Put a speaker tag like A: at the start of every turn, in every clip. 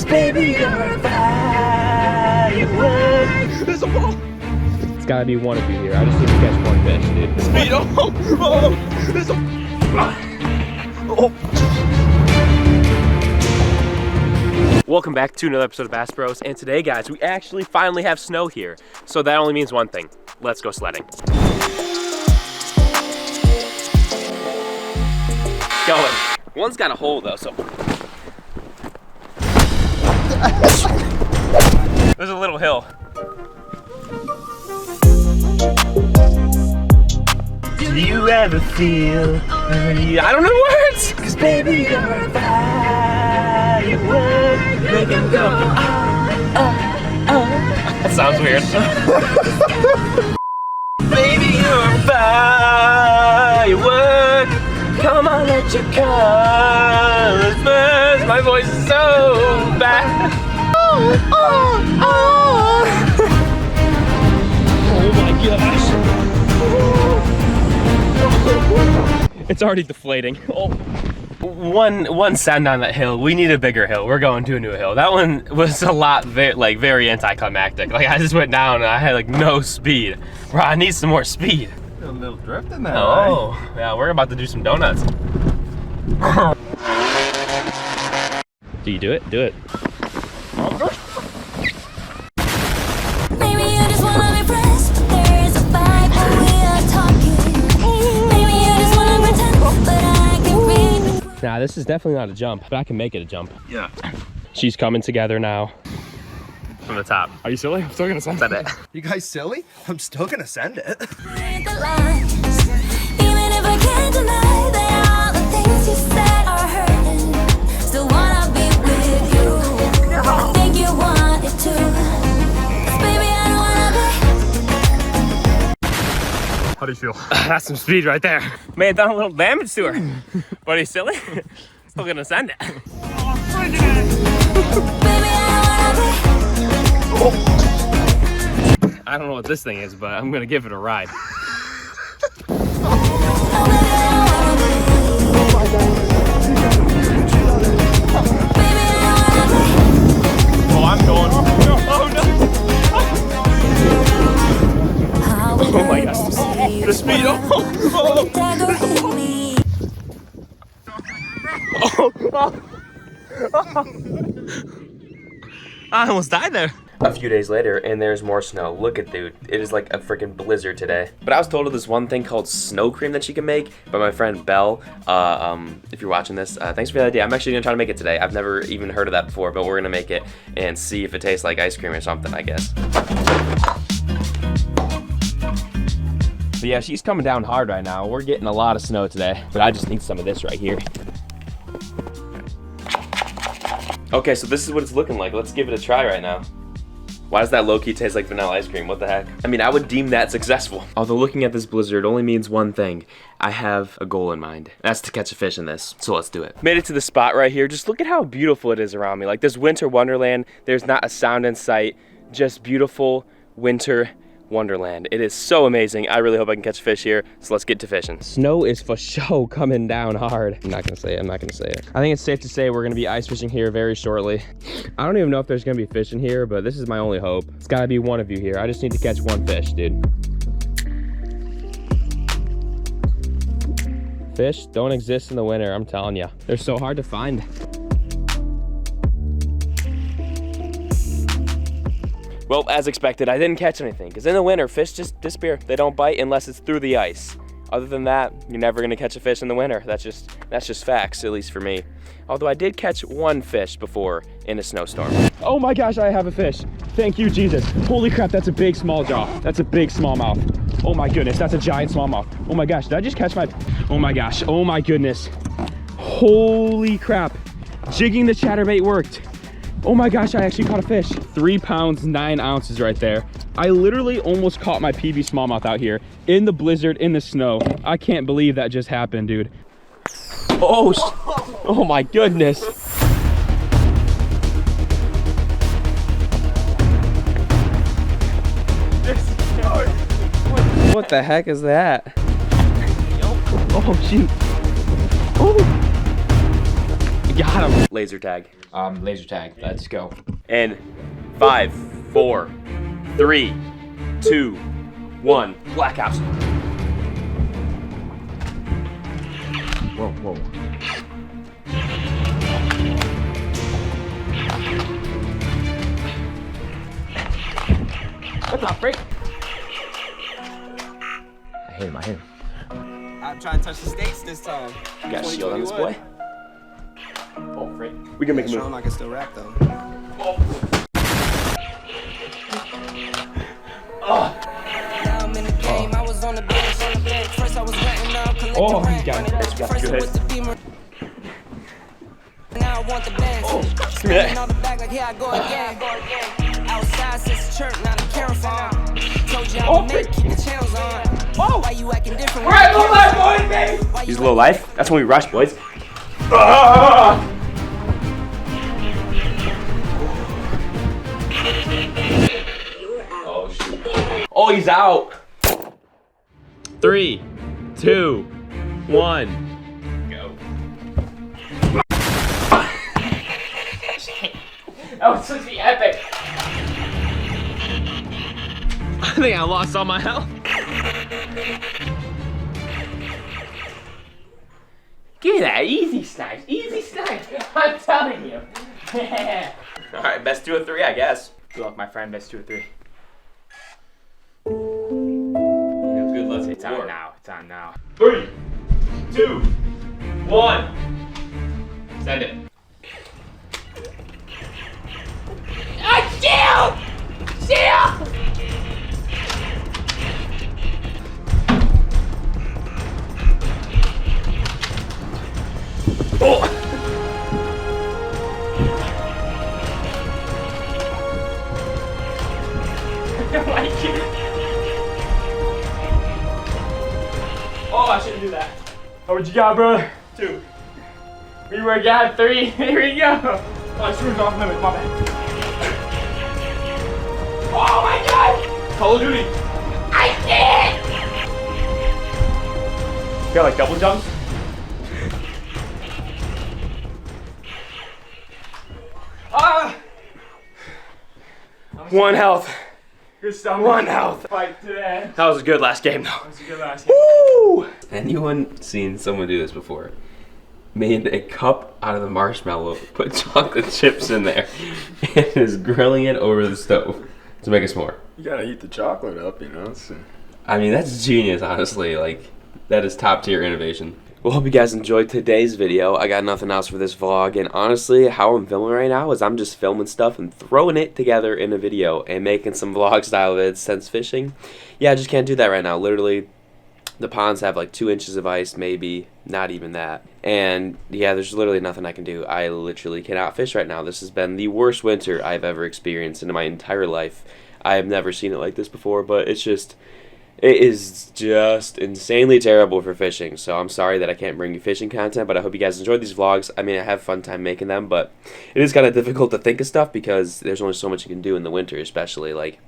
A: baby, you're a firework. There's a ball. It's gotta be one of you here. I just need to catch one fish, dude. Speed. Oh, there's a... Oh. Welcome back to another episode of Bass Bros. And today, guys, we actually finally have snow here. So that only means one thing. Let's go sledding. Going. One's got a hole though, so. There's a little hill. Do you ever feel? I don't know the words. Cause baby, you're a firework. Make him go. That sounds weird. Baby, you're a firework. Come on, let your colors burst. My voice is so bad. Oh, oh, oh. Oh my gosh. It's already deflating. Oh. One sound on that hill. We need a bigger hill. We're going to a new hill. That one was a lot, very anticlimactic. Like I just went down and I had like no speed. Bro, I need some more speed.
B: A little drift in there.
A: Oh, right? Yeah, we're about to do some donuts. Do you do it? Do it.
C: Maybe you just wanna be pressed. There is a vibe when we are talking. Maybe you just wanna pretend, but I can read.
A: Nah, this is definitely not a jump, but I can make it a jump.
B: Yeah.
A: She's coming together now. From the top.
B: Are you silly? I'm still gonna send
A: it.
B: You guys silly? I'm still gonna send it.
C: Read the lines. Even if I can't deny that all the things you said are hurting, still wanna be with you. I think you want it too. 'Cause baby, I don't wanna be.
B: How do you feel?
A: That's some speed right there. May have done a little damage to her. But are you silly? Still gonna send it.
C: Baby, I don't wanna be.
A: I don't know what this thing is, but I'm gonna give it a ride. Oh, I'm going. Oh no! Oh my gosh. The speed. I almost died there. A few days later, and there's more snow. Look at dude, it is like a freaking blizzard today. But I was told of this one thing called snow cream that she can make by my friend Belle. If you're watching this, thanks for the idea. I'm actually gonna try to make it today. I've never even heard of that before, but we're gonna make it and see if it tastes like ice cream or something, I guess. But yeah, she's coming down hard right now. We're getting a lot of snow today, but I just need some of this right here. Okay, so this is what it's looking like. Let's give it a try right now. Why does that low-key taste like vanilla ice cream? What the heck? I mean, I would deem that successful. Although looking at this blizzard only means one thing. I have a goal in mind. That's to catch a fish in this. So let's do it. Made it to the spot right here. Just look at how beautiful it is around me. Like this winter wonderland. There's not a sound in sight. Just beautiful winter wonderland. It is so amazing. I really hope I can catch a fish here. So let's get to fishing. Snow is for sure coming down hard. I'm not gonna say it. I'm not gonna say it. I think it's safe to say we're gonna be ice fishing here very shortly. I don't even know if there's gonna be fish in here, but this is my only hope. It's gotta be one of you here. I just need to catch one fish, dude. Fish don't exist in the winter, I'm telling you. They're so hard to find. Well, as expected, I didn't catch anything, because in the winter, fish just disappear. They don't bite unless it's through the ice. Other than that, you're never gonna catch a fish in the winter. That's just facts, at least for me. Although I did catch one fish before in a snowstorm. Oh my gosh, I have a fish. Thank you, Jesus. Holy crap, that's a big small jaw. That's a big smallmouth. Oh my goodness, that's a giant smallmouth. Oh my gosh, did I just catch my, oh my gosh, oh my goodness. Holy crap, jigging the chatterbait worked. Oh my gosh, I actually caught a fish. 3 pounds, 9 ounces right there. I literally almost caught my PB smallmouth out here in the blizzard, in the snow. I can't believe that just happened, dude. Oh, oh my goodness. What the heck is that? Oh shoot. Oh. Got him. Laser tag.
D: Laser tag. Let's go.
A: In 5, 4, 3, 2, 1. Black house.
D: Whoa, whoa.
A: What's up, freak?
D: I hit him.
B: I'm trying to touch the stakes this time.
A: You got a shield on this boy? Oh, freak. We can make a
B: Show
A: move.
B: him I can still rap though.
D: Oh, he's got it.
A: Good hit.
C: Now I want the bands.
A: Give me that.
C: On the back like here I go again. Outside since the church, not a caravan. Told you I would make keep the channels on. Why you acting different?
A: We're at low life, boys, baby! He's low life. That's when we rush, boys. Oh, shoot. Oh, he's out. 3, 2, 1. Go. That was supposed to be epic. I think I lost all my health. Give me that easy snipes, I'm telling you. All right, best 2 of 3, I guess.
D: Good luck, my friend. Best 2 or 3.
A: Good luck.
D: It's on now. It's on now.
A: 3, 2, 1. Send it. Shield! Oh! I don't like it. Oh, I shouldn't do that. Oh, what you got, brother? 2. We were got 3. Here we go. Oh, screws off limit. My bad. Oh my God! Call of Duty. I can't. Got like double jumps. Ah! 1 health.
D: Good stuff.
A: 1 health.
D: Fight to the end.
A: That was a good last game, though.
D: That's a good last game.
A: Woo! Anyone seen someone do this before? Made a cup out of the marshmallow, put chocolate chips in there, and is grilling it over the stove to make a s'more.
B: You gotta heat the chocolate up, you know.
A: I mean, that's genius, honestly. Like, that is top tier innovation. Well, hope you guys enjoyed today's video. I got nothing else for this vlog, and honestly, how I'm filming right now is I'm just filming stuff and throwing it together in a video and making some vlog style vids. Since fishing, yeah, I just can't do that right now. Literally, the ponds have like 2 inches of ice, maybe, not even that. And yeah, there's literally nothing I can do. I literally cannot fish right now. This has been the worst winter I've ever experienced in my entire life. I have never seen it like this before, but it is just insanely terrible for fishing. So I'm sorry that I can't bring you fishing content, but I hope you guys enjoyed these vlogs. I mean, I have a fun time making them, but it is kind of difficult to think of stuff because there's only so much you can do in the winter, especially. Like,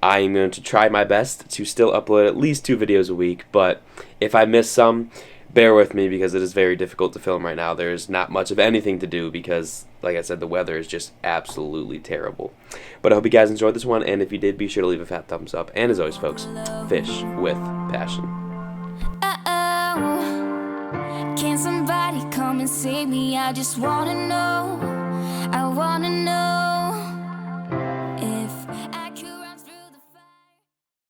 A: I'm going to try my best to still upload at least 2 videos a week, but if I miss some, bear with me because it is very difficult to film right now. There's not much of anything to do because, like I said, the weather is just absolutely terrible. But I hope you guys enjoyed this one, and if you did, be sure to leave a fat thumbs up. And as always, folks, fish with passion.
C: Can somebody come and save me? I just wanna know. I wanna know.